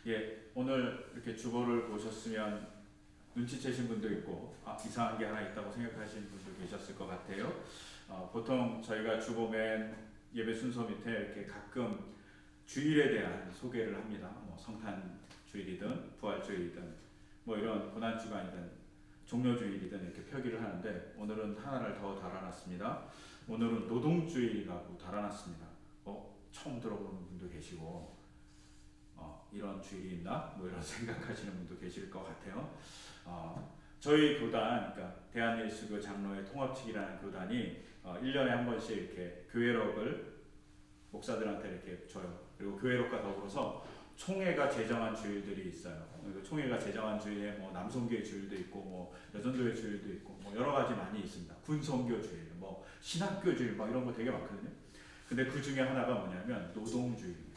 예, 오늘 이렇게 주보를 보셨으면 눈치채신 분도 있고 이상한 게 하나 있다고 생각하시는 분도 계셨을 것 같아요. 보통 저희가 주보 맨 예배 순서 밑에 이렇게 가끔 주일에 대한 소개를 합니다. 뭐 성탄 주일이든 부활 주일이든 뭐 이런 고난 주간이든 종려 주일이든 이렇게 표기를 하는데 오늘은 하나를 더 달아놨습니다. 오늘은 노동주일이라고 달아놨습니다. 처음 들어보는 분도 계시고 이런 주일이 있나? 뭐 이런 생각하시는 분도 계실 것 같아요. 저희 교단, 그러니까 대한예수교 장로회 통합측이라는 교단이 1년에 한 번씩 이렇게 교회록을 목사들한테 이렇게 줘요. 그리고 교회록과 더불어서 총회가 제정한 주일들이 있어요. 총회가 제정한 주일에 뭐 남성교회 주일도 있고 뭐 여전도회 주일도 있고 뭐 여러 가지 많이 있습니다. 군성교 주일, 뭐 신학교 주일, 뭐 이런 거 되게 많거든요. 근데 그 중에 하나가 뭐냐면 노동주일입니다.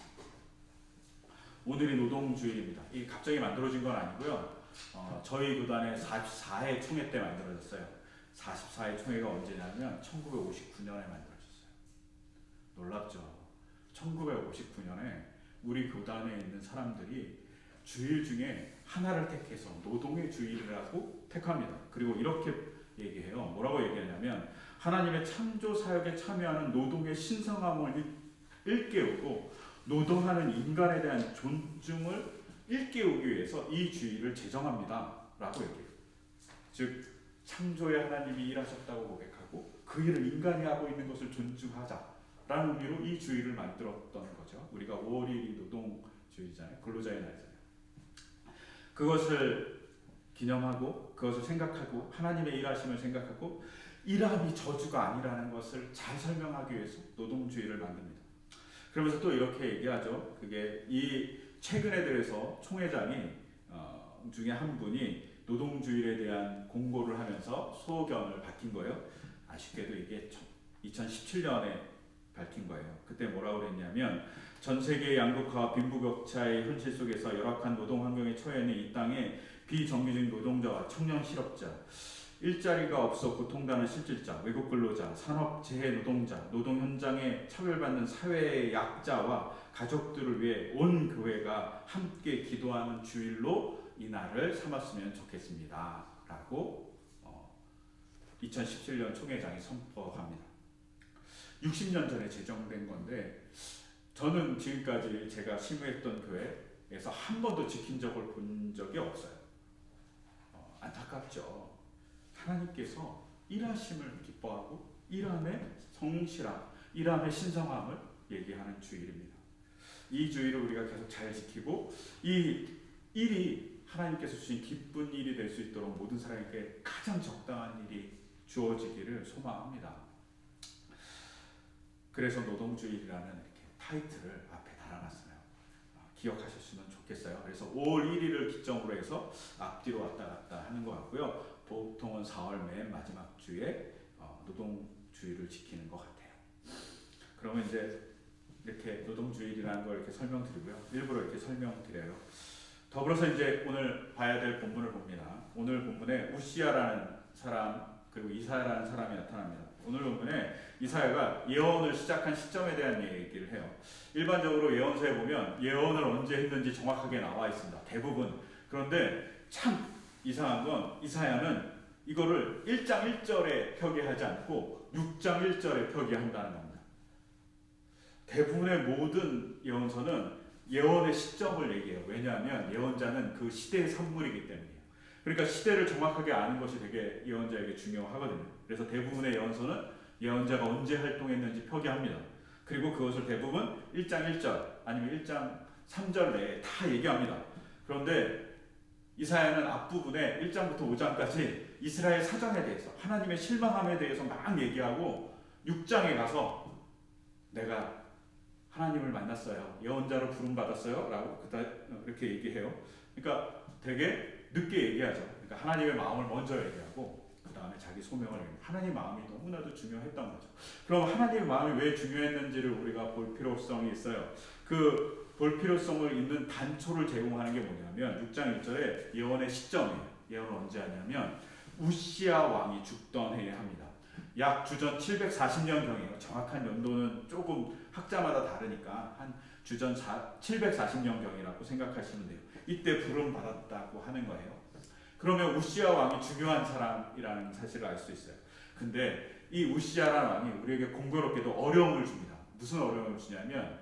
오늘이 노동주일입니다. 이게 갑자기 만들어진 건 아니고요. 저희 교단의 44회 총회 때 만들어졌어요. 44회 총회가 언제냐면 1959년에 만들어졌어요. 놀랍죠? 1959년에 우리 교단에 있는 사람들이 주일 중에 하나를 택해서 노동의 주일이라고 택합니다. 그리고 이렇게 얘기해요. 뭐라고 얘기하냐면 하나님의 창조 사역에 참여하는 노동의 신성함을 일깨우고 노동하는 인간에 대한 존중을 일깨우기 위해서 이 주일을 제정합니다. 라고 얘기해요. 즉 창조의 하나님이 일하셨다고 고백하고 그 일을 인간이 하고 있는 것을 존중하자 라는 의미로 이 주일을 만들었던 거죠. 우리가 5월 1일이 노동주일이잖아요. 근로자의 날이잖아요. 그것을 기념하고 그것을 생각하고 하나님의 일하심을 생각하고 일함이 저주가 아니라는 것을 잘 설명하기 위해서 노동주일을 만듭니다. 그러면서 또 이렇게 얘기하죠. 그게 이 최근에 들어서 총회장이 중에 한 분이 노동주일에 대한 공고를 하면서 소견을 밝힌 거예요. 아쉽게도 이게 2017년에 밝힌 거예요. 그때 뭐라고 그랬냐면 전 세계의 양극화와 빈부격차의 현실 속에서 열악한 노동 환경에 처해 있는 이 땅에 비정규직 노동자와 청년 실업자, 일자리가 없어 고통당하는 실질자, 외국 근로자, 산업재해 노동자, 노동 현장에 차별받는 사회의 약자와 가족들을 위해 온 교회가 함께 기도하는 주일로 이 날을 삼았으면 좋겠습니다. 라고 2017년 총회장이 선포합니다. 60년 전에 제정된 건데 저는 지금까지 제가 심의했던 교회에서 한 번도 지킨 적을 본 적이 없어요. 안타깝죠. 하나님께서 일하심을 기뻐하고 일함의 성실함, 일함의 신성함을 얘기하는 주일입니다. 이 주일을 우리가 계속 잘 지키고 이 일이 하나님께서 주신 기쁜 일이 될 수 있도록 모든 사람에게 가장 적당한 일이 주어지기를 소망합니다. 그래서 노동주일이라는 이렇게 타이틀을 앞에 달아놨어요. 기억하셨으면 좋겠어요. 그래서 5월 1일을 기점으로 해서 앞뒤로 왔다 갔다 하는 것 같고요. 보통은 4월 맨 마지막 주에 노동주일을 지키는 것 같아요. 그러면 이제 이렇게 노동주일이라는 걸 이렇게 설명드리고요. 일부러 이렇게 설명드려요. 더불어서 이제 오늘 봐야 될 본문을 봅니다. 오늘 본문에 우시야라는 사람 그리고 이사야라는 사람이 나타납니다. 오늘 본문에 이사야가 예언을 시작한 시점에 대한 얘기를 해요. 일반적으로 예언서에 보면 예언을 언제 했는지 정확하게 나와 있습니다. 대부분. 그런데 참 이상한 건 이사야는 이거를 1장 1절에 표기하지 않고 6장 1절에 표기한다는 겁니다. 대부분의 모든 예언서는 예언의 시점을 얘기해요. 왜냐하면 예언자는 그 시대의 산물이기 때문이에요. 그러니까 시대를 정확하게 아는 것이 되게 예언자에게 중요하거든요. 그래서 대부분의 예언서는 예언자가 언제 활동했는지 표기합니다. 그리고 그것을 대부분 1장 1절 아니면 1장 3절 내에 다 얘기합니다. 그런데 이사야는 앞부분에 1장부터 5장까지 이스라엘 사정에 대해서 하나님의 실망함에 대해서 막 얘기하고 6장에 가서 내가 하나님을 만났어요. 예언자로 부름받았어요. 라고 이렇게 얘기해요. 그러니까 되게 늦게 얘기하죠. 그러니까 하나님의 마음을 먼저 얘기하고 그 다음에 자기 소명을 얘기해요. 하나님 마음이 너무나도 중요했던 거죠. 그럼 하나님의 마음이 왜 중요했는지를 우리가 볼 필요성이 있어요. 그 볼 필요성을 있는 단초를 제공하는 게 뭐냐면 6장 1절에 예언의 시점이에요. 예언을 언제 하냐면 우시야 왕이 죽던 해에 합니다. 약 주전 740년경이에요. 정확한 연도는 조금 학자마다 다르니까 한 주전 740년경이라고 생각하시면 돼요. 이때 부름 받았다고 하는 거예요. 그러면 우시야 왕이 중요한 사람이라는 사실을 알 수 있어요. 근데 이 우시야라는 왕이 우리에게 공교롭게도 어려움을 줍니다. 무슨 어려움을 주냐면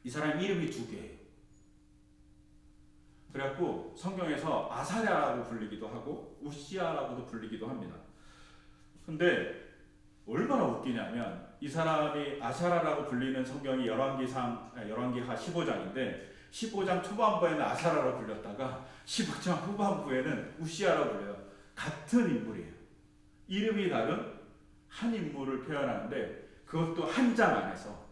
이 사람 이름이 두 개예요. 그래갖고 성경에서 아사랴라고 불리기도 하고 우시야라고도 불리기도 합니다. 근데 얼마나 웃기냐면 이 사람이 아사라라고 불리는 성경이 열왕기하 15장인데 15장 초반부에는 아사라로 불렸다가 15장 후반부에는 우시야라고 불려요. 같은 인물이에요. 이름이 다른 한 인물을 표현하는데 그것도 한 장 안에서,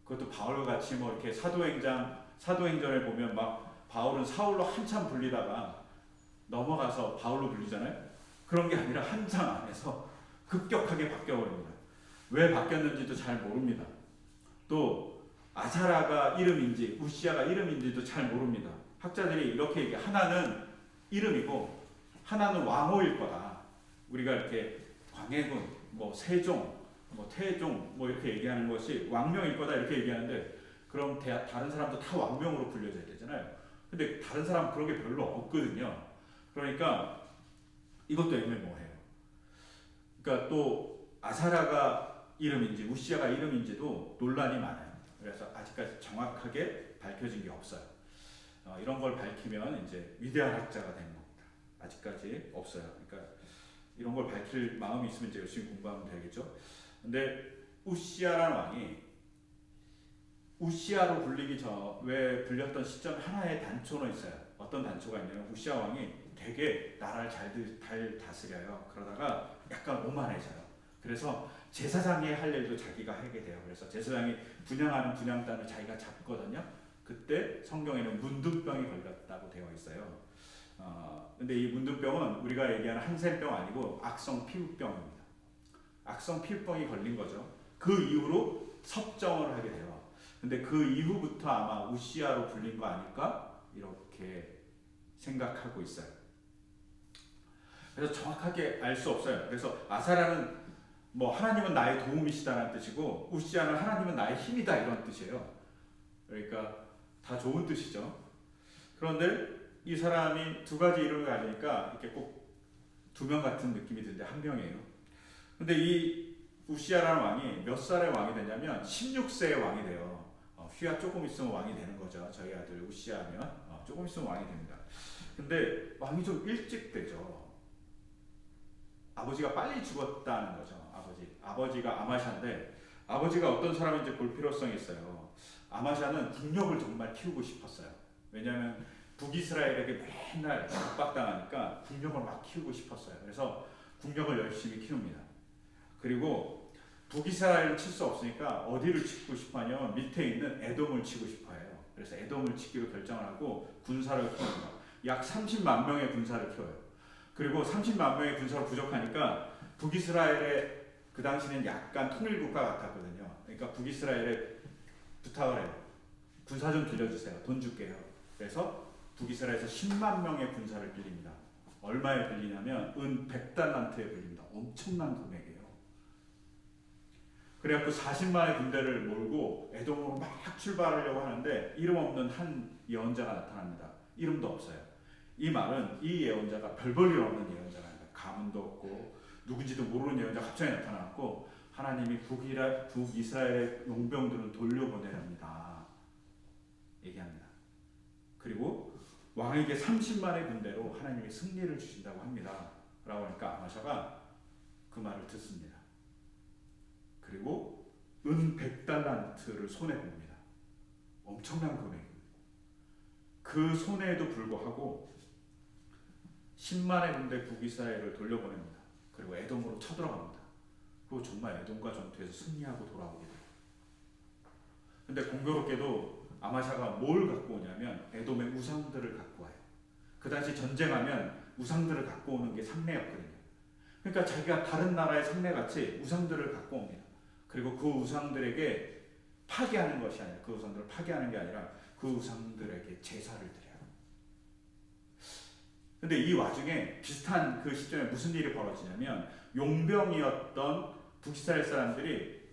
그것도 바울같이 뭐 이렇게 사도행전에 보면 막 바울은 사울로 한참 불리다가 넘어가서 바울로 불리잖아요. 그런 게 아니라 한 장 안에서 급격하게 바뀌어버립니다. 왜 바뀌었는지도 잘 모릅니다. 또 아사라가 이름인지 우시야가 이름인지도 잘 모릅니다. 학자들이 이렇게 얘기해. 하나는 이름이고 하나는 왕호일 거다. 우리가 이렇게 광해군, 뭐 세종, 뭐 태종 뭐 이렇게 얘기하는 것이 왕명일 거다 이렇게 얘기하는데, 그럼 다른 사람도 다 왕명으로 불려져야 되잖아요. 근데 다른 사람 그런 게 별로 없거든요. 그러니까 이것도 애매모호해요. 그러니까 또 아사라가 이름인지 우시야가 이름인지도 논란이 많아요. 그래서 아직까지 정확하게 밝혀진 게 없어요. 이런 걸 밝히면 이제 위대한 학자가 되는 겁니다. 아직까지 없어요. 그러니까 이런 걸 밝힐 마음이 있으면 이제 열심히 공부하면 되겠죠. 근데 우시야라는 왕이 우시야로 불리기 왜 불렸던 시점 하나의 단초는 있어요. 어떤 단초가 있냐면 우시야 왕이 되게 나라를 잘 다스려요. 그러다가 약간 오만해져요. 그래서 제사장이 할 일도 자기가 하게 돼요. 그래서 제사장이 분양하는 분양단을 자기가 잡거든요. 그때 성경에는 문둥병이 걸렸다고 되어 있어요. 근데 이 문둥병은 우리가 얘기하는 한센병 아니고 악성 피부병입니다. 악성 피부병이 걸린 거죠. 그 이후로 섭정을 하게 돼요. 근데 그 이후부터 아마 우시야로 불린 거 아닐까? 이렇게 생각하고 있어요. 그래서 정확하게 알 수 없어요. 그래서 아사라는 뭐 하나님은 나의 도움이시다는 뜻이고 우시야는 하나님은 나의 힘이다 이런 뜻이에요. 그러니까 다 좋은 뜻이죠. 그런데 이 사람이 두 가지 이름을 가지니까 이렇게 꼭 두 명 같은 느낌이 드는데 한 명이에요. 근데 이 우시야라는 왕이 몇 살의 왕이 되냐면 16세의 왕이 돼요. 휘하 조금 있으면 왕이 되는 거죠. 저희 아들 우시야면 조금 있으면 왕이 됩니다. 근데 왕이 좀 일찍 되죠. 아버지가 빨리 죽었다는 거죠. 아버지가 아마샤인데 아버지가 어떤 사람인지 볼 필요성이 있어요. 아마샤는 국력을 정말 키우고 싶었어요. 왜냐하면 북이스라엘에게 맨날 압박당하니까 국력을 막 키우고 싶었어요. 그래서 국력을 열심히 키웁니다. 그리고 북이스라엘을 칠 수 없으니까 어디를 치고 싶어하냐면 밑에 있는 에돔을 치고 싶어해요. 그래서 에돔을 치기로 결정을 하고 군사를 키웁니다. 약 30만 명의 군사를 키워요. 그리고 30만 명의 군사로 부족하니까 북이스라엘의 그 당시는 약간 통일국가 같았거든요. 그러니까 북이스라엘에 부탁을 해요. 군사 좀 빌려주세요. 돈 줄게요. 그래서 북이스라엘에서 10만 명의 군사를 빌립니다. 얼마에 빌리냐면 은 100달란트에 빌립니다. 엄청난 금액이에요. 그래갖고 40만의 군대를 몰고 에돔으로 막 출발하려고 하는데 이름 없는 한 예언자가 나타납니다. 이름도 없어요. 이 말은 이 예언자가 별 볼 일 없는 예언자가 아니라 가문도 없고 누군지도 모르는 예언자가 갑자기 나타났고 하나님이 북이스라엘의 용병들은 돌려보내랍니다. 얘기합니다. 그리고 왕에게 30만의 군대로 하나님이 승리를 주신다고 합니다. 라고 하니까 아마샤가 그 말을 듣습니다. 그리고 은 100달란트를 손해봅니다. 엄청난 금액입니다. 그 손해에도 불구하고 10만의 군대 북이스라엘을 돌려보냅니다. 그리고 에돔으로 쳐들어갑니다. 그리고 정말 에돔과 전투에서 승리하고 돌아오게 돼요. 근데 공교롭게도 아마샤가 뭘 갖고 오냐면 에돔의 우상들을 갖고 와요. 그 당시 전쟁하면 우상들을 갖고 오는 게 상례였거든요. 그러니까 자기가 다른 나라의 상례같이 우상들을 갖고 옵니다. 그리고 그 우상들에게 파괴하는 것이 아니라 그 우상들을 파괴하는 게 아니라 그 우상들에게 제사를 드려요. 근데 이 와중에 비슷한 그 시점에 무슨 일이 벌어지냐면 용병이었던 북이스라엘 사람들이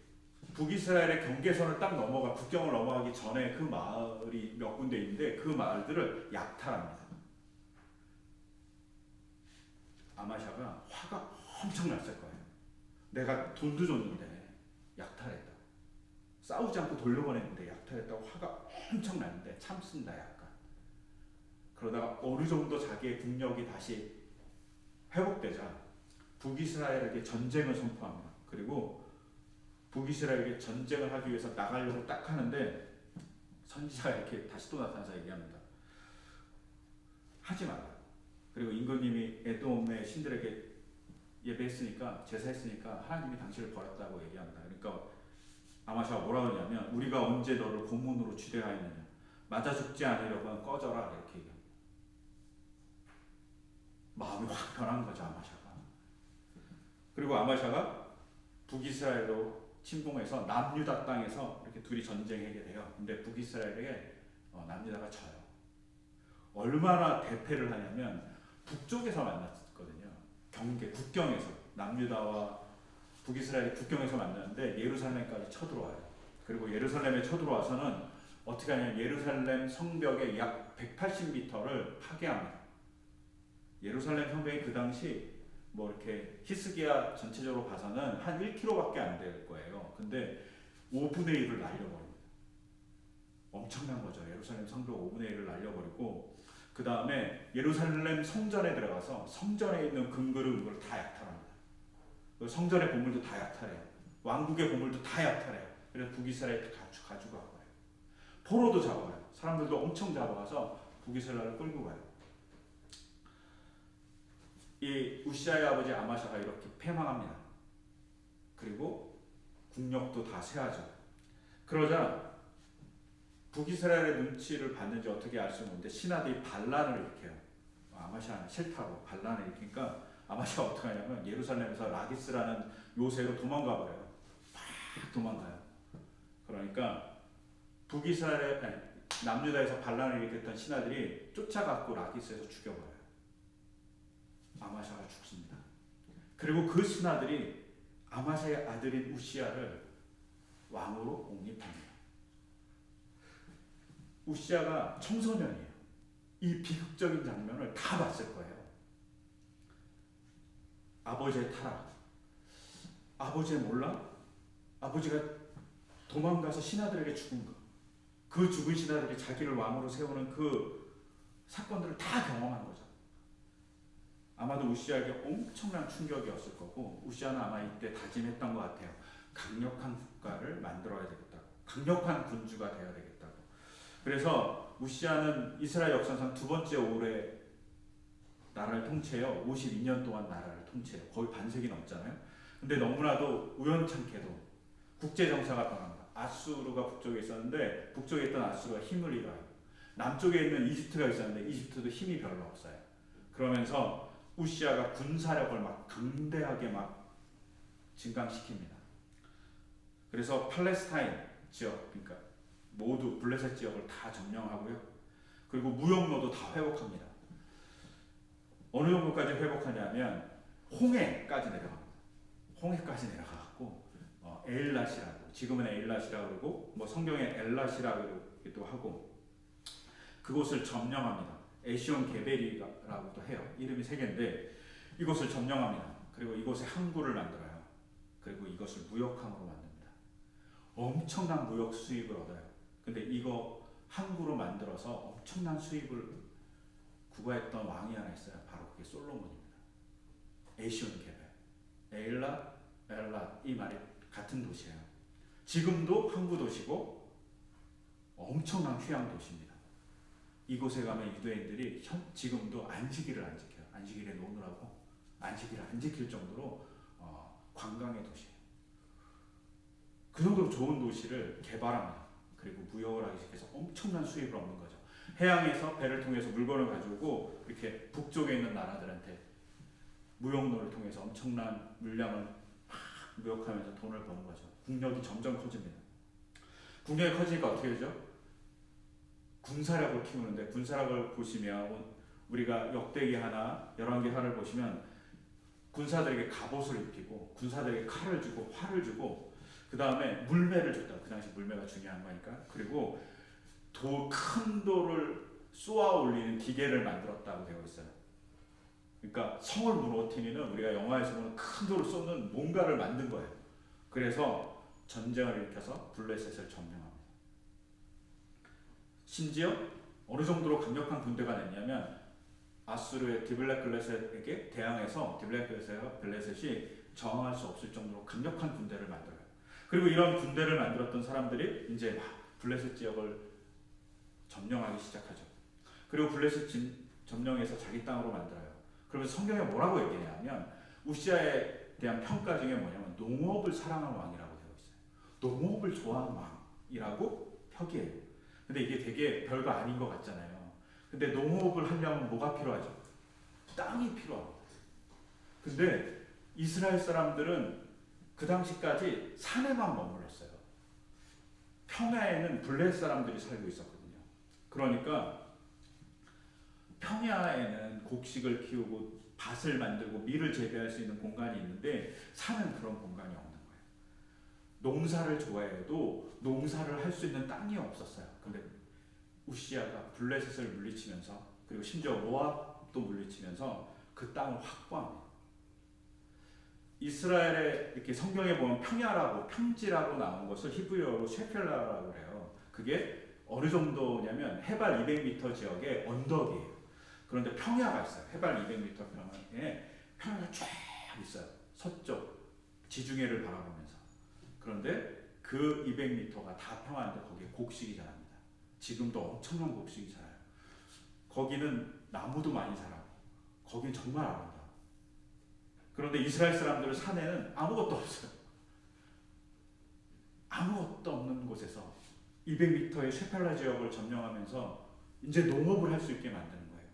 북이스라엘의 경계선을 딱 넘어가 국경을 넘어가기 전에 그 마을이 몇 군데 있는데 그 마을들을 약탈합니다. 아마샤가 화가 엄청 났을 거예요. 내가 돈도 줬는데 약탈했다. 싸우지 않고 돌려보냈는데 약탈했다고 화가 엄청 나는데 참습니다. 약간. 그러다가 어느 정도 자기의 국력이 다시 회복되자 북이스라엘에게 전쟁을 선포합니다. 그리고 북이스라엘에게 전쟁을 하기 위해서 나가려고 딱 하는데 선지자가 이렇게 다시 또 나타나서 얘기합니다. 하지 말라. 그리고 임금님이 에돔의 신들에게 예배했으니까 제사했으니까 하나님이 당신을 버렸다고 얘기합니다. 그러니까 아마샤가 뭐라 그러냐면 우리가 언제 너를 고문으로 주대하였느냐. 맞아 죽지 않으려고 꺼져라 이렇게 얘기합니다. 마음이 확 변한 거죠 아마샤가. 그리고 아마샤가 북이스라엘로 침공해서 남유다 땅에서 이렇게 둘이 전쟁하게 돼요. 근데 북이스라엘에게 남유다가 져요. 얼마나 대패를 하냐면 북쪽에서 만났거든요. 경계 국경에서 남유다와 북이스라엘이 국경에서 만났는데 예루살렘까지 쳐들어와요. 그리고 예루살렘에 쳐들어와서는 어떻게 하냐면 예루살렘 성벽의 약 180m를 파괴합니다. 예루살렘 성벽이 그 당시 뭐 이렇게 히스기야 전체적으로 봐서는 한 1km밖에 안 될 거예요. 근데 5분의 1을 날려버립니다. 엄청난 거죠. 예루살렘 성벽 5분의 1을 날려버리고 그 다음에 예루살렘 성전에 들어가서 성전에 있는 금그릇 이걸 다 약탈합니다. 성전의 보물도 다 약탈해요. 왕국의 보물도 다 약탈해요. 그래서 북이스라엘도 다 가져가고 가요. 포로도 잡아가요. 사람들도 엄청 잡아가서 북이스라엘을 끌고 가요. 이 우시아의 아버지 아마샤가 이렇게 패망합니다. 그리고 국력도 다 쇠하죠. 그러자 북이스라엘의 눈치를 봤는지 어떻게 알 수 없는데 신하들이 반란을 일으켜요. 아마샤는 싫다고 반란을 일으키니까 아마샤가 어떻게 하냐면 예루살렘에서 라기스라는 요새로 도망가 버려요. 막 도망가요. 그러니까 남유다에서 반란을 일으켰던 신하들이 쫓아갖고 라기스에서 죽여버려요. 아마샤가 죽습니다. 그리고 그 신하들이 아마샤의 아들인 우시아를 왕으로 옹립합니다. 우시아가 청소년이에요. 이 비극적인 장면을 다 봤을 거예요. 아버지의 타락. 아버지의 몰라? 아버지가 도망가서 신하들에게 죽은 거. 그 죽은 신하들이 자기를 왕으로 세우는 그 사건들을 다 경험한 거죠. 아마도 우시아에게 엄청난 충격이었을 거고 우시아는 아마 이때 다짐했던 것 같아요. 강력한 국가를 만들어야 되겠다고. 강력한 군주가 되어야 되겠다고. 그래서 우시아는 이스라엘 역사상 두 번째 오래 나라를 통치해요. 52년 동안 나라를 통치해요. 거의 반세기 넘잖아요. 근데 너무나도 우연찮게도 국제정사가 변합니다. 아수르가 북쪽에 있었는데 북쪽에 있던 아수르가 힘을 잃어요. 남쪽에 있는 이집트가 있었는데 이집트도 힘이 별로 없어요. 그러면서 우시아가 군사력을 막 강대하게 막 증강시킵니다. 그래서 팔레스타인 지역, 그러니까 모두 블레셋 지역을 다 점령하고요. 그리고 무역로도 다 회복합니다. 어느 정도까지 회복하냐면 홍해까지 내려갑니다. 홍해까지 내려가고 에일랏이라고, 지금은 에일랏이라고 그러고 뭐 성경에 엘랏이라고도 하고 그곳을 점령합니다. 에시온 게베리라고도 해요. 이름이 세 개인데 이곳을 점령합니다. 그리고 이곳에 항구를 만들어요. 그리고 이것을 무역항으로 만듭니다. 엄청난 무역 수입을 얻어요. 근데 이거 항구로 만들어서 엄청난 수입을 구가했던 왕이 하나 있어요. 바로 그게 솔로몬입니다. 에시온 게베, 엘랏 이 말이 같은 도시예요. 지금도 항구 도시고 엄청난 휴양 도시입니다. 이곳에 가면 유대인들이 지금도 안식일을 안 지켜요. 안식일에 노느라고 안식일을 안 지킬 정도로 관광의 도시예요. 그 정도로 좋은 도시를 개발합니다. 그리고 무역을 하기 시작해서 엄청난 수입을 얻는 거죠. 해양에서 배를 통해서 물건을 가지고 이렇게 북쪽에 있는 나라들한테 무역로를 통해서 엄청난 물량을 무역하면서 돈을 버는 거죠. 국력이 점점 커집니다. 국력이 커지니까 어떻게 되죠? 군사력을 키우는데 군사력을 보시면 우리가 역대기 하나, 열왕기 하를 보시면 군사들에게 갑옷을 입히고 군사들에게 칼을 주고 활을 주고 그 다음에 물매를 줬다. 그 당시 물매가 중요한 거니까. 그리고 큰 돌을 쏘아 올리는 기계를 만들었다고 되어 있어요. 그러니까 성을 무너뜨리는, 우리가 영화에서 보는 큰 돌을 쏘는 뭔가를 만든 거예요. 그래서 전쟁을 일으켜서 블레셋을 점령합니다. 심지어 어느 정도로 강력한 군대가 됐냐면 아수르의 디블레글레셋에게 대항해서 디블레글레셋이 저항할 수 없을 정도로 강력한 군대를 만들어요. 그리고 이런 군대를 만들었던 사람들이 이제 막 블레셋 지역을 점령하기 시작하죠. 그리고 블레셋 점령해서 자기 땅으로 만들어요. 그러면서 성경에 뭐라고 얘기하냐면 우시아에 대한 평가 중에 뭐냐면 농업을 사랑하는 왕이라고 되어 있어요. 농업을 좋아하는 왕이라고 표기해요. 근데 이게 되게 별거 아닌 것 같잖아요. 근데 농업을 하려면 뭐가 필요하죠? 땅이 필요합니다. 근데 이스라엘 사람들은 그 당시까지 산에만 머물렀어요. 평야에는 블레셋 사람들이 살고 있었거든요. 그러니까 평야에는 곡식을 키우고 밭을 만들고 밀을 재배할 수 있는 공간이 있는데 산은 그런 공간이 없는 거예요. 농사를 좋아해도 농사를 할 수 있는 땅이 없었어요. 근데 우시아가 블레셋을 물리치면서, 그리고 심지어 모압도 물리치면서 그 땅을 확보합니다. 이스라엘의 이렇게 성경에 보면 평야라고, 평지라고 나온 것을 히브리어로 셰펠라라고 해요. 그게 어느 정도냐면 해발 200m 지역에 언덕이에요. 그런데 평야가 있어요. 해발 200m 평야에 평야가 쫙 있어요. 서쪽 지중해를 바라보면서. 그런데 그 200m가 다 평야인데 거기에 곡식이 자랍니다. 지금도 엄청난 곡식이 자라요. 거기는 나무도 많이 자라고 거긴 정말 아름다워요. 그런데 이스라엘 사람들 산에는 아무것도 없어요. 아무것도 없는 곳에서 200m의 셰펠라 지역을 점령하면서 이제 농업을 할 수 있게 만드는 거예요.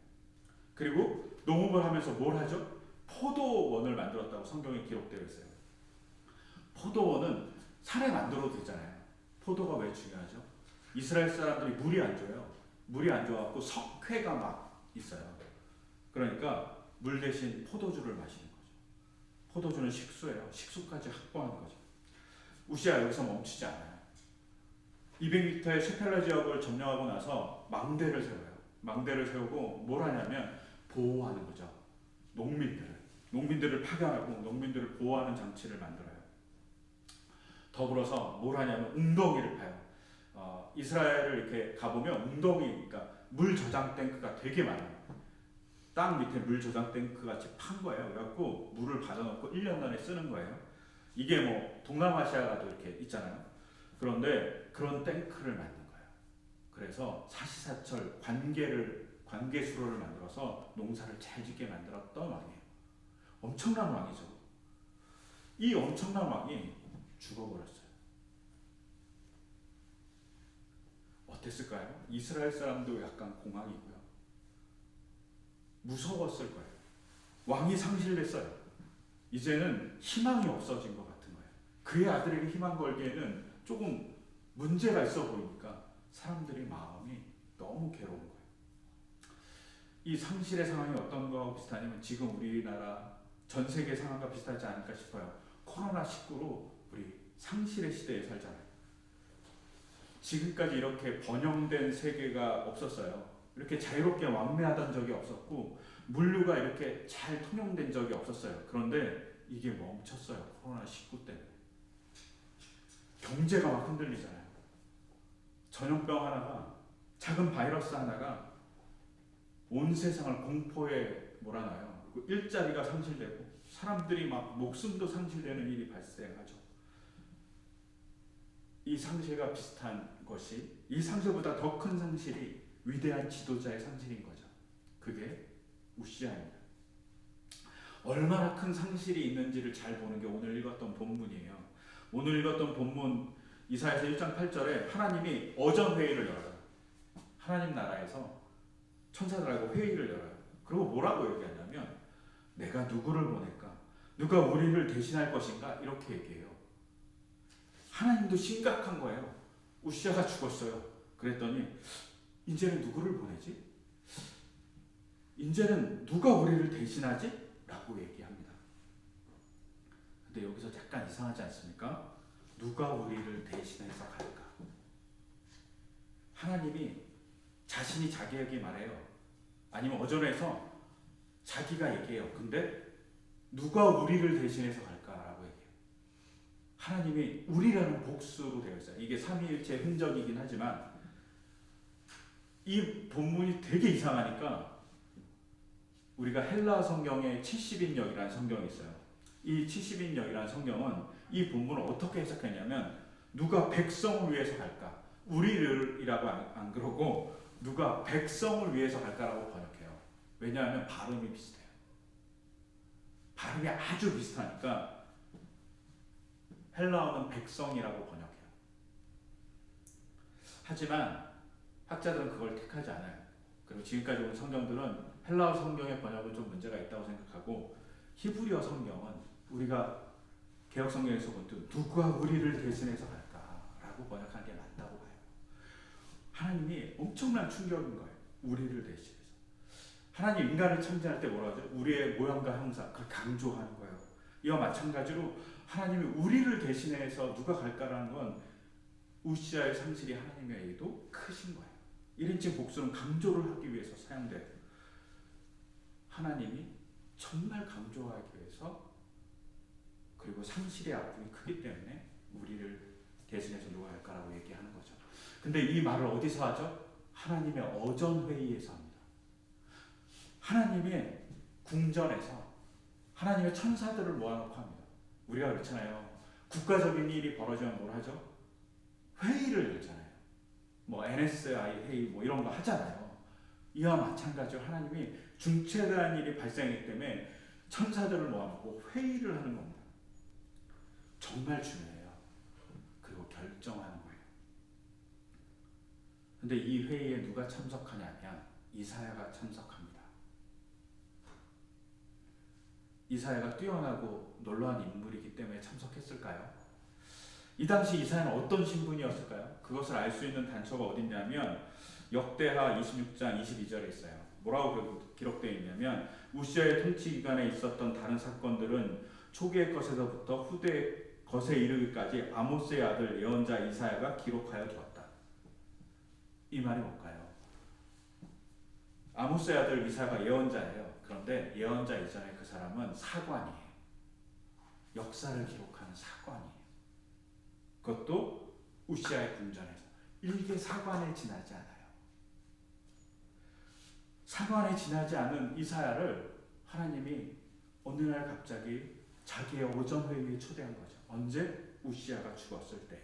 그리고 농업을 하면서 뭘 하죠? 포도원을 만들었다고 성경에 기록되어 있어요. 포도원은 산에 만들어도 되잖아요. 포도가 왜 중요하죠? 이스라엘 사람들이 물이 안 좋아요. 물이 안 좋아갖고 석회가 막 있어요. 그러니까 물 대신 포도주를 마시는 거죠. 포도주는 식수예요. 식수까지 확보하는 거죠. 우시아 여기서 멈추지 않아요. 200m의 셰펠라 지역을 점령하고 나서 망대를 세워요. 망대를 세우고 뭘 하냐면 보호하는 거죠. 농민들을 파견하고 농민들을 보호하는 장치를 만들어요. 더불어서 뭘 하냐면 웅덩이를 파요. 이스라엘을 이렇게 가보면 웅덩이, 그러니까 물 저장 탱크가 되게 많아요. 땅 밑에 물 저장 탱크 같이 판 거예요. 그래갖고 물을 받아놓고 1년 내내 쓰는 거예요. 이게 뭐 동남아시아가도 이렇게 있잖아요. 그런데 그런 탱크를 만든 거예요. 그래서 사시사철 관계수로를 만들어서 농사를 잘 짓게 만들었던 왕이에요. 엄청난 왕이죠. 이 엄청난 왕이 죽어버렸어요. 어땠을까요? 이스라엘 사람도 약간 공황이고요. 무서웠을 거예요. 왕이 상실됐어요. 이제는 희망이 없어진 것 같은 거예요. 그의 아들에게 희망 걸기에는 조금 문제가 있어 보이니까 사람들이 마음이 너무 괴로운 거예요. 이 상실의 상황이 어떤 거하고 비슷하냐면 지금 우리나라 전 세계 상황과 비슷하지 않을까 싶어요. 코로나19로 우리 상실의 시대에 살잖아요. 지금까지 이렇게 번영된 세계가 없었어요. 이렇게 자유롭게 왕래하던 적이 없었고 물류가 이렇게 잘 통용된 적이 없었어요. 그런데 이게 멈췄어요. 코로나19 때문에. 경제가 막 흔들리잖아요. 전염병 하나가, 작은 바이러스 하나가 온 세상을 공포에 몰아넣어요. 그리고 일자리가 상실되고 사람들이 막 목숨도 상실되는 일이 발생하죠. 이 상실과 비슷한 것이, 이 상실보다 더 큰 상실이 위대한 지도자의 상실인 거죠. 그게 우시아입니다. 얼마나 큰 상실이 있는지를 잘 보는 게 오늘 읽었던 본문이에요. 오늘 읽었던 본문 이사야서 1장 8절에 하나님이 어전회의를 열어요. 하나님 나라에서 천사들하고 회의를 열어요. 그리고 뭐라고 얘기하냐면 내가 누구를 보낼까? 누가 우리를 대신할 것인가? 이렇게 얘기해요. 하나님도 심각한 거예요. 우시아가 죽었어요. 그랬더니 이제는 누구를 보내지? 이제는 누가 우리를 대신하지? 라고 얘기합니다. 근데 여기서 약간 이상하지 않습니까? 누가 우리를 대신해서 갈까? 하나님이 자신이 자기에게 말해요. 아니면 어전에서 자기가 얘기해요. 근데 누가 우리를 대신해서 갈까라고 얘기해요. 하나님이 우리라는 복수로 되어 있어요. 이게 삼위일체의 흔적이긴 하지만 이 본문이 되게 이상하니까 우리가 헬라 성경에 70인역이라는 성경이 있어요. 이 70인역이라는 성경은 이 본문을 어떻게 해석했냐면 누가 백성을 위해서 갈까? 우리를이라고 안 그러고 누가 백성을 위해서 갈까라고 번역해요. 왜냐하면 발음이 비슷해요. 발음이 아주 비슷하니까 헬라어는 백성이라고 번역해요. 하지만 학자들은 그걸 택하지 않아요. 그리고 지금까지 온 성경들은 헬라어 성경의 번역은 좀 문제가 있다고 생각하고 히브리어 성경은 우리가 개혁 성경에서 본 누가 우리를 대신해서 갈까라고 번역하는 게 맞다고 봐요. 하나님이 엄청난 충격인 거예요. 우리를 대신해서. 하나님 인간을 창조할 때 뭐라 하죠? 우리의 모양과 형상, 그걸 강조하는 거예요. 이와 마찬가지로 하나님이 우리를 대신해서 누가 갈까라는 건 우시아의 상실이 하나님에게도 크신 거예요. 1인칭 복수는 강조를 하기 위해서 사용돼요. 하나님이 정말 강조하기 위해서 그리고 상실의 아픔이 크기 때문에 우리를 대신해서 누가 할까라고 얘기하는 거죠. 근데 이 말을 어디서 하죠? 하나님의 어전회의에서 합니다. 하나님의 궁전에서 하나님의 천사들을 모아놓고 합니다. 우리가 그렇잖아요. 국가적인 일이 벌어지면 뭘 하죠? 회의를 열잖아요. 뭐 NSI 회의 뭐 이런 거 하잖아요. 이와 마찬가지로 하나님이 중체대한 일이 발생했기 때문에 천사들을 모아놓고 회의를 하는 겁니다. 정말 중요해요. 그리고 결정하는 거예요. 근데 이 회의에 누가 참석하냐면 이사야가 참석합니다. 이사야가 뛰어나고 놀라운 인물이기 때문에 참석했을까요? 이 당시 이사야는 어떤 신분이었을까요? 그것을 알 수 있는 단초가 어딨냐면 역대하 26장 22절에 있어요. 뭐라고 기록되어 있냐면 우시아의 통치 기간에 있었던 다른 사건들은 초기의 것에서부터 후대 것에 이르기까지 아모스의 아들 예언자 이사야가 기록하여 두었다. 이 말이 뭘까요? 아모스의 아들 이사야가 예언자예요. 그런데 예언자 이전에 그 사람은 사관이에요. 역사를 기록하는 사관이에요. 그것도 우시아의 궁전에서. 일개 사관에 지나지 않아요. 사관에 지나지 않은 이사야를 하나님이 어느 날 갑자기 자기의 오전회의에 초대한 거죠. 언제? 우시아가 죽었을 때.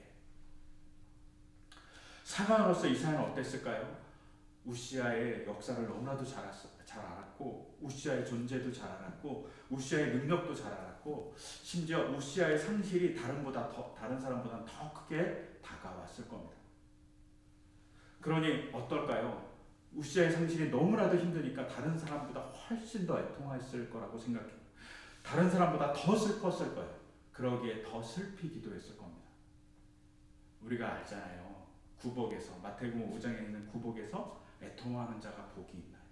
사관으로서 이사야는 어땠을까요? 우시아의 역사를 너무나도 잘 알았고 우시아의 존재도 잘 알았고 우시아의 능력도 잘 알았고 심지어 우시아의 상실이 다른 사람보다 더 크게 다가왔을 겁니다. 그러니 어떨까요? 우시아의 상실이 너무나도 힘드니까 다른 사람보다 훨씬 더 애통했을 거라고 생각해요. 다른 사람보다 더 슬펐을 거예요. 그러기에 더 슬피기도 했을 겁니다. 우리가 알잖아요. 구복에서 마태복음 5장에 있는 구복에서 애통하는 자가 복이 있나니.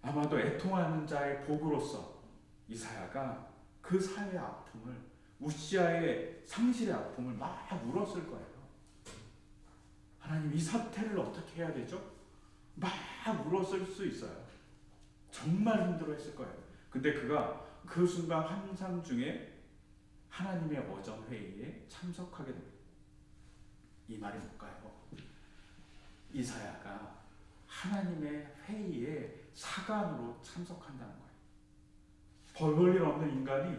아마도 애통하는 자의 복으로서 이사야가 그 사회의 아픔을 우시아의 상실의 아픔을 막 울었을 거예요. 하나님 이 사태를 어떻게 해야 되죠? 막 울었을 수 있어요. 정말 힘들어했을 거예요. 근데 그가 그 순간 환상 중에 하나님의 어전 회의에 참석하게 됩니다. 이 말이 뭘까요? 이사야가 하나님의 회의에 사관으로 참석한다는 거예요. 벌 볼 일 없는 인간이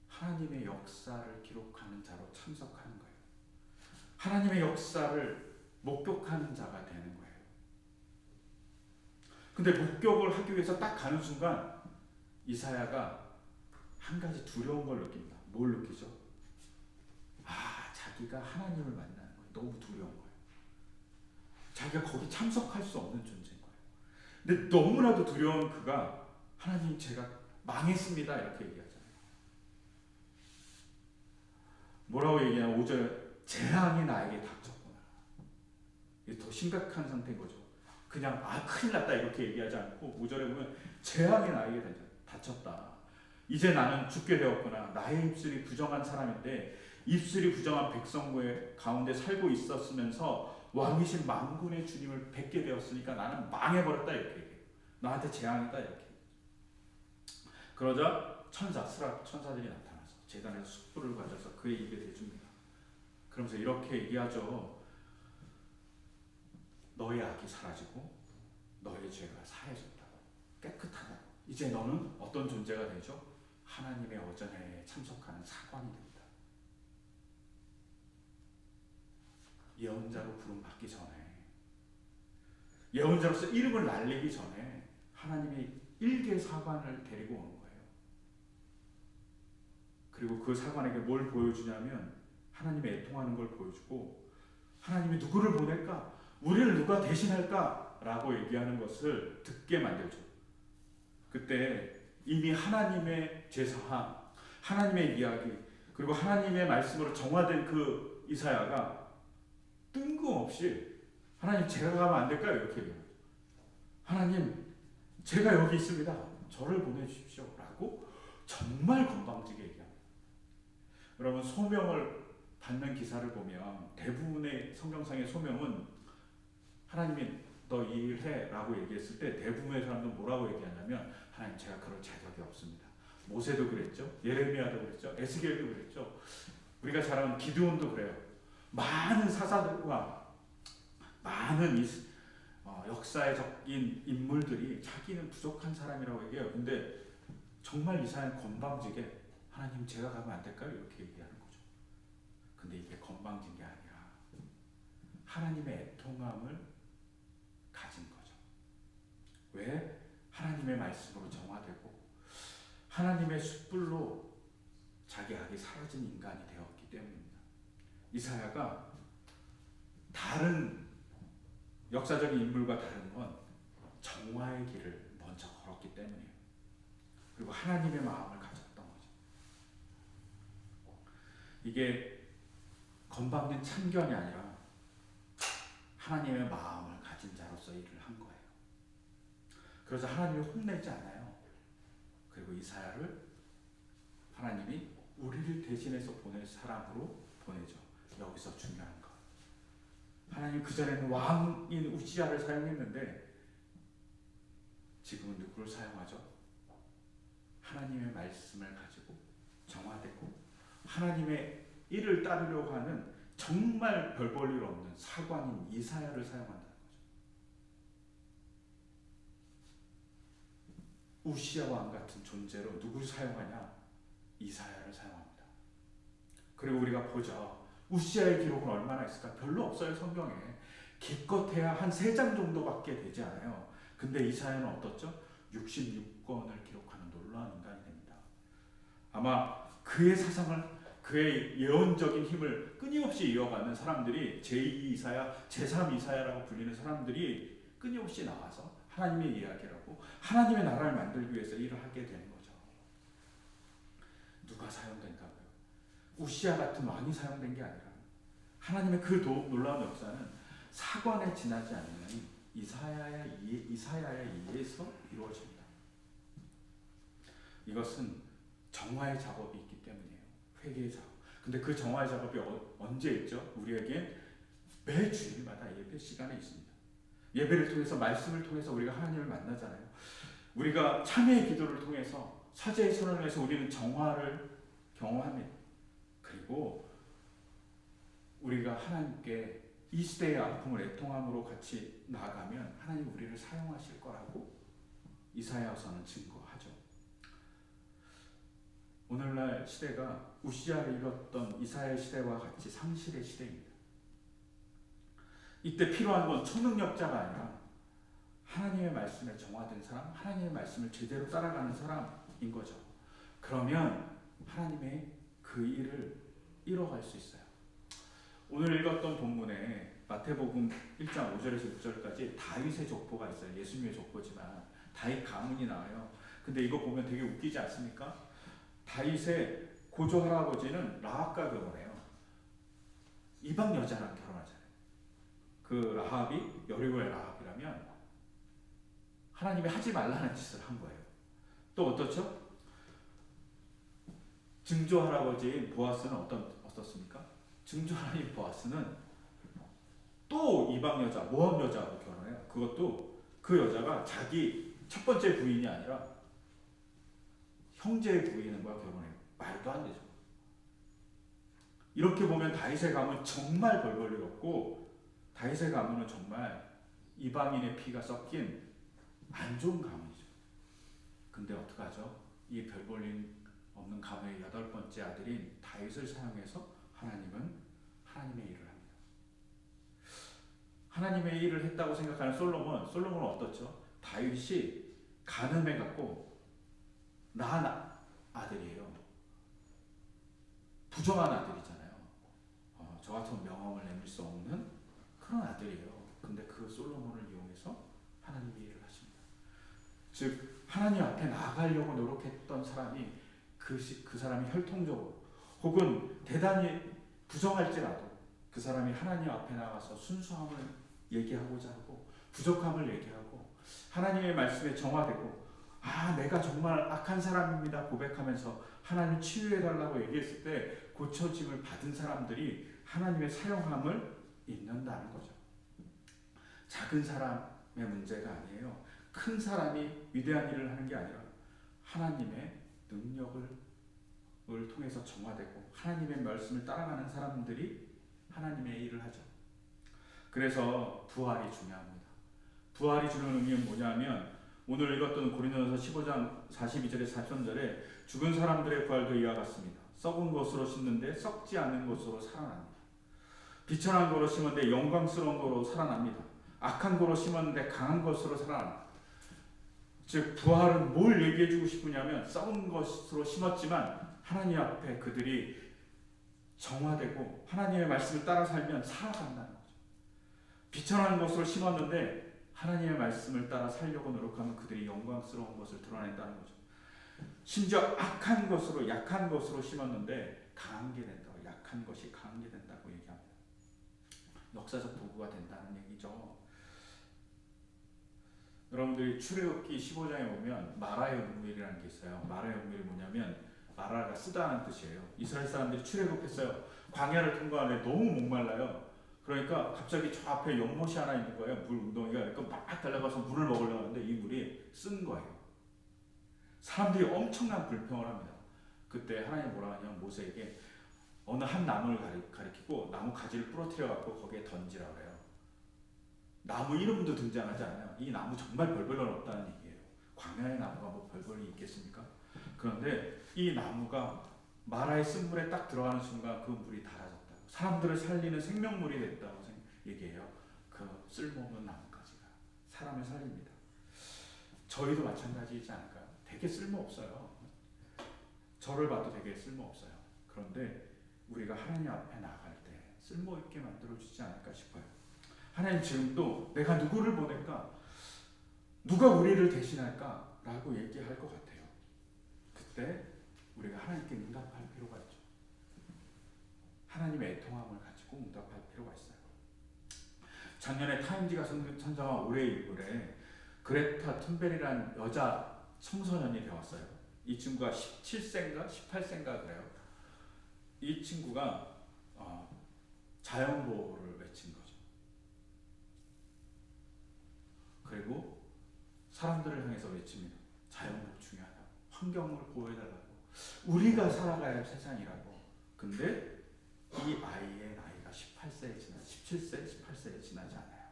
하나님의 역사를 기록하는 자로 참석하는 거예요. 하나님의 역사를 목격하는 자가 되는 거예요. 근데 목격을 하기 위해서 딱 가는 순간 이사야가 한 가지 두려운 걸 느낍니다. 뭘 느끼죠? 자기가 하나님을 만나는 거예요. 너무 두려운 거예요. 자기가 거기 참석할 수 없는 존재인 거예요. 근데 너무나도 두려운 그가 하나님 제가 망했습니다 이렇게 얘기하잖아요. 뭐라고 얘기하냐 5절 재앙이 나에게 닥쳤구나. 이게 더 심각한 상태인 거죠. 그냥 큰일 났다 이렇게 얘기하지 않고 5절에 보면 재앙이 나에게 닥쳤다. 이제 나는 죽게 되었구나. 나의 입술이 부정한 사람인데 입술이 부정한 백성의 가운데 살고 있었으면서 왕이신 만군의 주님을 뵙게 되었으니까 나는 망해버렸다 이렇게 얘기해요. 나한테 재앙이다 이렇게. 그러자 천사들이 나타나서 제단에서 숯불을 가져서 그의 입에 대줍니다. 그러면서 이렇게 얘기하죠. 너의 악이 사라지고 너의 죄가 사해졌다. 깨끗하다. 이제 너는 어떤 존재가 되죠? 하나님의 어전에 참석하는 사관이 됩니다. 예언자로 부름받기 전에, 예언자로서 이름을 날리기 전에 하나님이 일개 사관을 데리고 오는 거예요. 그리고 그 사관에게 뭘 보여주냐면 하나님의 애통하는 걸 보여주고, 하나님이 누구를 보낼까? 우리를 누가 대신할까? 라고 얘기하는 것을 듣게 만들죠. 그때 이미 하나님의 제사함, 하나님의 이야기, 그리고 하나님의 말씀으로 정화된 그 이사야가 뜬금없이 하나님 제가 가면 안 될까요? 이렇게 얘기해요. 하나님 제가 여기 있습니다. 저를 보내주십시오. 라고 정말 건방지게 얘기합니다. 여러분, 소명을 받는 기사를 보면 대부분의 성경상의 소명은 하나님이 너 이 일 해 라고 얘기했을 때 대부분의 사람들은 뭐라고 얘기하냐면 하나님 제가 그럴 자격이 없습니다. 모세도 그랬죠. 예레미야도 그랬죠. 에스겔도 그랬죠. 우리가 잘 아는 기드온도 그래요. 많은 사사들과 많은 역사적인 인물들이 자기는 부족한 사람이라고 얘기해요. 근데 정말 이사야는 건방지게 하나님 제가 가면 안 될까요? 이렇게 얘기하는 거죠. 근데 이게 건방진 게 아니라 하나님의 애통함을 가진 거죠. 왜? 하나님의 말씀으로 정화되고 하나님의 숯불로 자기 악이 사라진 인간이 되었기 때문입니다. 이사야가 다른 역사적인 인물과 다른 건 정화의 길을 먼저 걸었기 때문이에요. 그리고 하나님의 마음을 가졌던 거죠. 이게 건방진 참견이 아니라 하나님의 마음을 가진 자로서 일을 한 거예요. 그래서 하나님이 혼내지 않아요. 그리고 이사야를 하나님이 우리를 대신해서 보낼 사람으로 보내죠. 여기서 중요한 거. 하나님 그전에는 왕인 우시야를 사용했는데 지금은 누구를 사용하죠? 하나님의 말씀을 가지고 정화되고 하나님의 일을 따르려고 하는 정말 별 볼 일 없는 사관인 이사야를 사용한다는 거죠. 우시야 왕 같은 존재로 누구를 사용하냐? 이사야를 사용합니다. 그리고 우리가 보죠. 우시야의 기록은 얼마나 있을까? 별로 없어요. 성경에. 기껏해야 한 3장 정도밖에 되지 않아요. 근데 이사야는 어떻죠? 66권을 기록하는 놀라운 인간이 됩니다. 아마 그의 사상을, 그의 예언적인 힘을 끊임없이 이어가는 사람들이 제2 이사야, 제3 이사야라고 불리는 사람들이 끊임없이 나와서 하나님의 이야기를 하고 하나님의 나라를 만들기 위해서 일을 하게 되는 거죠. 누가 사용된다고요? 우시야 같은 왕이 사용된 게 아니라 하나님의 그 놀라운 역사는 사관에 지나지 않는 이사야에 의해서 이루어집니다. 이것은 정화의 작업이 있기 때문이에요. 회개의 작업. 근데 그 정화의 작업이 언제 있죠? 우리에게 매 주일마다 예배 시간에 있습니다. 예배를 통해서, 말씀을 통해서 우리가 하나님을 만나잖아요. 우리가 참회의 기도를 통해서, 사제의 선을 통해서 우리는 정화를 경험합니다. 그리고 우리가 하나님께 이 시대의 아픔을 애통함으로 같이 나아가면 하나님 우리를 사용하실 거라고 이사야서는 증거하죠. 오늘날 시대가 우시야를 이뤘던 이사야의 시대와 같이 상실의 시대입니다. 이때 필요한 건 초능력자가 아니라 하나님의 말씀에 정화된 사람, 하나님의 말씀을 제대로 따라가는 사람인 거죠. 그러면 하나님의 그 일을 이뤄갈 수 있어요. 오늘 읽었던 본문에 마태복음 1장 5절에서 6절까지 다윗의 족보가 있어요. 예수님의 족보지만 다윗 가문이 나와요. 근데 이거 보면 되게 웃기지 않습니까? 다윗의 고조 할아버지는 라합과 결혼해요. 이방 여자랑 결혼하잖아요. 그 라합이 여리고의 라합이라면 하나님이 하지 말라는 짓을 한 거예요. 또 어떻죠? 증조 할아버지인 보아스는 어떻습니까? 증조 할아버지 보아스는 또 이방 여자, 모압 여자하고 결혼해요. 그것도 그 여자가 자기 첫 번째 부인이 아니라 형제의 부인과 결혼해요. 말도 안 되죠. 이렇게 보면 다윗의 가문 정말 벌벌 일었고, 다윗의 가문은 정말 이방인의 피가 섞인 안 좋은 가문이죠. 근데 어떡하죠? 이 별 볼일 없는 가문의 8번째 아들인 다윗을 사용해서 하나님은 하나님의 일을 합니다. 하나님의 일을 했다고 생각하는 솔로몬은 어떻죠? 다윗이 가늠해갖고 낳은 아들이에요. 부정한 아들이잖아요. 저 같은 명함을 내밀 수 없는 그런 아들이에요. 근데 그 솔로몬을 이용해서 하나님의 일을 하십니다. 즉 하나님 앞에 나아가려고 노력했던 사람이 그 사람이 혈통적으로 혹은 대단히 부정할지라도 그 사람이 하나님 앞에 나가서 순수함을 얘기하고자 하고 부족함을 얘기하고 하나님의 말씀에 정화되고 내가 정말 악한 사람입니다 고백하면서 하나님 치유해달라고 얘기했을 때 고쳐짐을 받은 사람들이 하나님의 사용함을 잊는다는 거죠. 작은 사람의 문제가 아니에요. 큰 사람이 위대한 일을 하는 게 아니라 하나님의 능력을 통해서 정화되고 하나님의 말씀을 따라가는 사람들이 하나님의 일을 하죠. 그래서 부활이 중요합니다. 부활이 주는 의미는 뭐냐면 오늘 읽었던 고린도전서 15장 42절에 43절에 죽은 사람들의 부활도 이와 같습니다. 썩은 것으로 심는데 썩지 않는 것으로 살아납니다. 비천한 거로 심었는데 영광스러운 거로 살아납니다. 악한 거로 심었는데 강한 것으로 살아납니다. 즉 부활은 뭘 얘기해주고 싶으냐면 썩은 것으로 심었지만 하나님 앞에 그들이 정화되고 하나님의 말씀을 따라 살면 살아간다는 거죠. 비천한 것으로 심었는데 하나님의 말씀을 따라 살려고 노력하면 그들이 영광스러운 것을 드러낸다는 거죠. 심지어 악한 것으로 약한 것으로 심었는데 강한 게 된다고, 약한 것이 강한 게 된다고 얘기합니다. 역사적 도구가 된다는 얘기죠. 여러분들이 출애굽기 15장에 보면 마라의 운물이라는 게 있어요. 마라의 운물이 뭐냐면 마라가 쓰다는 뜻이에요. 이스라엘 사람들이 출애굽했어요. 광야를 통과하는데 너무 목말라요. 그러니까 갑자기 저 앞에 연못이 하나 있는 거예요. 물 웅덩이가. 그러니까 막 달려가서 물을 먹으려고 하는데 이 물이 쓴 거예요. 사람들이 엄청난 불평을 합니다. 그때 하나님 뭐라 하냐면 모세에게 어느 한 나무를 가리키고 나무 가지를 부러뜨려 갖고 거기에 던지라고 해요. 나무 이름도 등장하지 않아요. 이 나무 정말 별별로 없다는 얘기예요. 광야의 나무가 뭐 별별이 있겠습니까? 그런데 이 나무가 마라의 쓴물에 딱 들어가는 순간 그 물이 달아졌다고, 사람들을 살리는 생명물이 됐다고 얘기해요. 그 쓸모없는 나무까지가 사람을 살립니다. 저희도 마찬가지이지 않을까요? 되게 쓸모없어요. 저를 봐도 되게 쓸모없어요. 그런데 우리가 하나님 앞에 나갈 때 쓸모있게 만들어주지 않을까 싶어요. 하나님 지금도 내가 누구를 보낼까? 누가 우리를 대신할까? 라고 얘기할 것 같아요. 그때 우리가 하나님께 응답할 필요가 있죠. 하나님의 애통함을 가지고 응답할 필요가 있어요. 작년에 타임지가 선정한 올해의 인물에 그레타 툰베리라는 여자 청소년이 되었어요. 이 친구가 17세인가 18세인가 그래요. 이 친구가 자연보호를 외친 거죠. 그리고 사람들을 향해서 외칩니다. 자연보호 중요하다. 환경을 보호해달라고. 우리가 살아가야 할 세상이라고. 근데 이 아이의 나이가 17세, 18세에 지나지 않아요.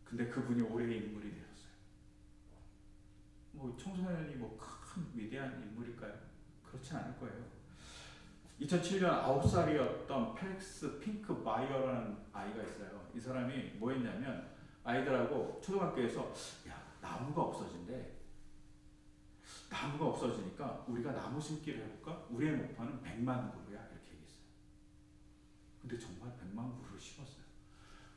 근데 그분이 올해의 인물이 되었어요. 뭐 청소년이 뭐 큰 위대한 인물일까요? 그렇진 않을 거예요. 2007년 9살이었던 펠릭스 핑크 바이어라는 아이가 있어요. 이 사람이 뭐 했냐면 아이들하고 초등학교에서 나무가 없어진대. 나무가 없어지니까 우리가 나무 심기를 해볼까? 우리의 목표는 100만 그루야 이렇게 얘기했어요. 근데 정말 100만 그루를 심었어요.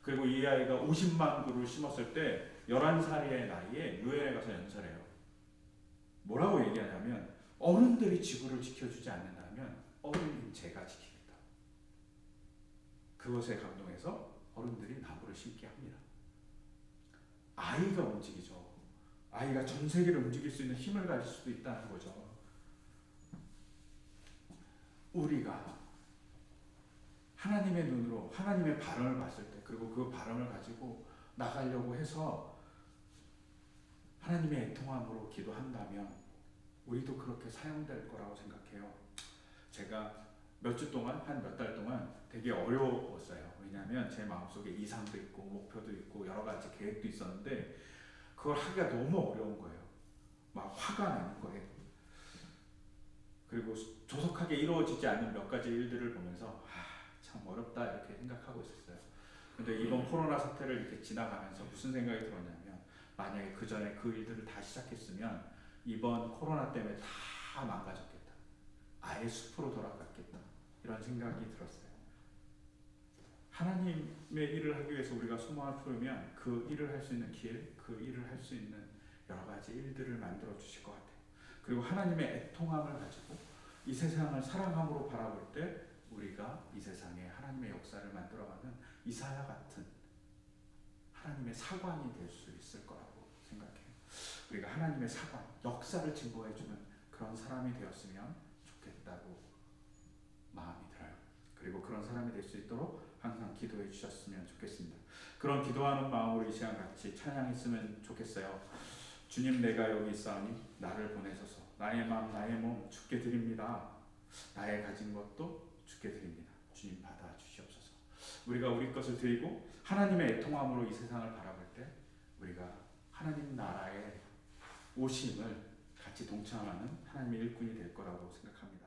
그리고 이 아이가 50만 그루를 심었을 때 11살의 나이에 유엔에 가서 연설해요. 뭐라고 얘기하냐면 어른들이 지구를 지켜주지 않는다면 어른인 제가 지키겠다. 그것에 감동해서 어른들이 나무를 심게 합니다. 아이가 움직이죠. 아이가 전 세계를 움직일 수 있는 힘을 가질 수도 있다는 거죠. 우리가 하나님의 눈으로 하나님의 발언을 봤을 때, 그리고 그 발언을 가지고 나가려고 해서 하나님의 애통함으로 기도한다면 우리도 그렇게 사용될 거라고 생각해요. 제가 몇 주 동안, 한 몇 달 동안 되게 어려웠어요. 왜냐하면 제 마음속에 이상도 있고 목표도 있고 여러 가지 계획도 있었는데 그걸 하기가 너무 어려운 거예요. 막 화가 나는 거예요. 그리고 조속하게 이루어지지 않는 몇 가지 일들을 보면서 참 어렵다 이렇게 생각하고 있었어요. 근데 이번 코로나 사태를 이렇게 지나가면서 무슨 생각이 들었냐면, 만약에 그 전에 그 일들을 다 시작했으면 이번 코로나 때문에 다 망가졌겠다. 아예 숲으로 돌아갔겠다. 이런 생각이 들었어요. 하나님의 일을 하기 위해서 우리가 소망을 풀면 그 일을 할 수 있는 길, 그 일을 할 수 있는 여러 가지 일들을 만들어 주실 것 같아요. 그리고 하나님의 애통함을 가지고 이 세상을 사랑함으로 바라볼 때 우리가 이 세상에 하나님의 역사를 만들어가는 이사야 같은 하나님의 사관이 될 수 있을 거라고 생각해요. 우리가 하나님의 사관, 역사를 증거해주는 그런 사람이 되었으면 좋겠다고 마음이 들어요. 그리고 그런 사람이 될 수 있도록 항상 기도해 주셨으면 좋겠습니다. 그런 기도하는 마음으로 이 시간 같이 찬양했으면 좋겠어요. 주님, 내가 여기 있사오니 나를 보내소서. 나의 마음 나의 몸 주께 드립니다. 나의 가진 것도 주께 드립니다. 주님 받아 주시옵소서. 우리가 우리 것을 드리고 하나님의 애통함으로 이 세상을 바라볼 때 우리가 하나님 나라의 오심을 같이 동참하는 하나님의 일꾼이 될 거라고 생각합니다.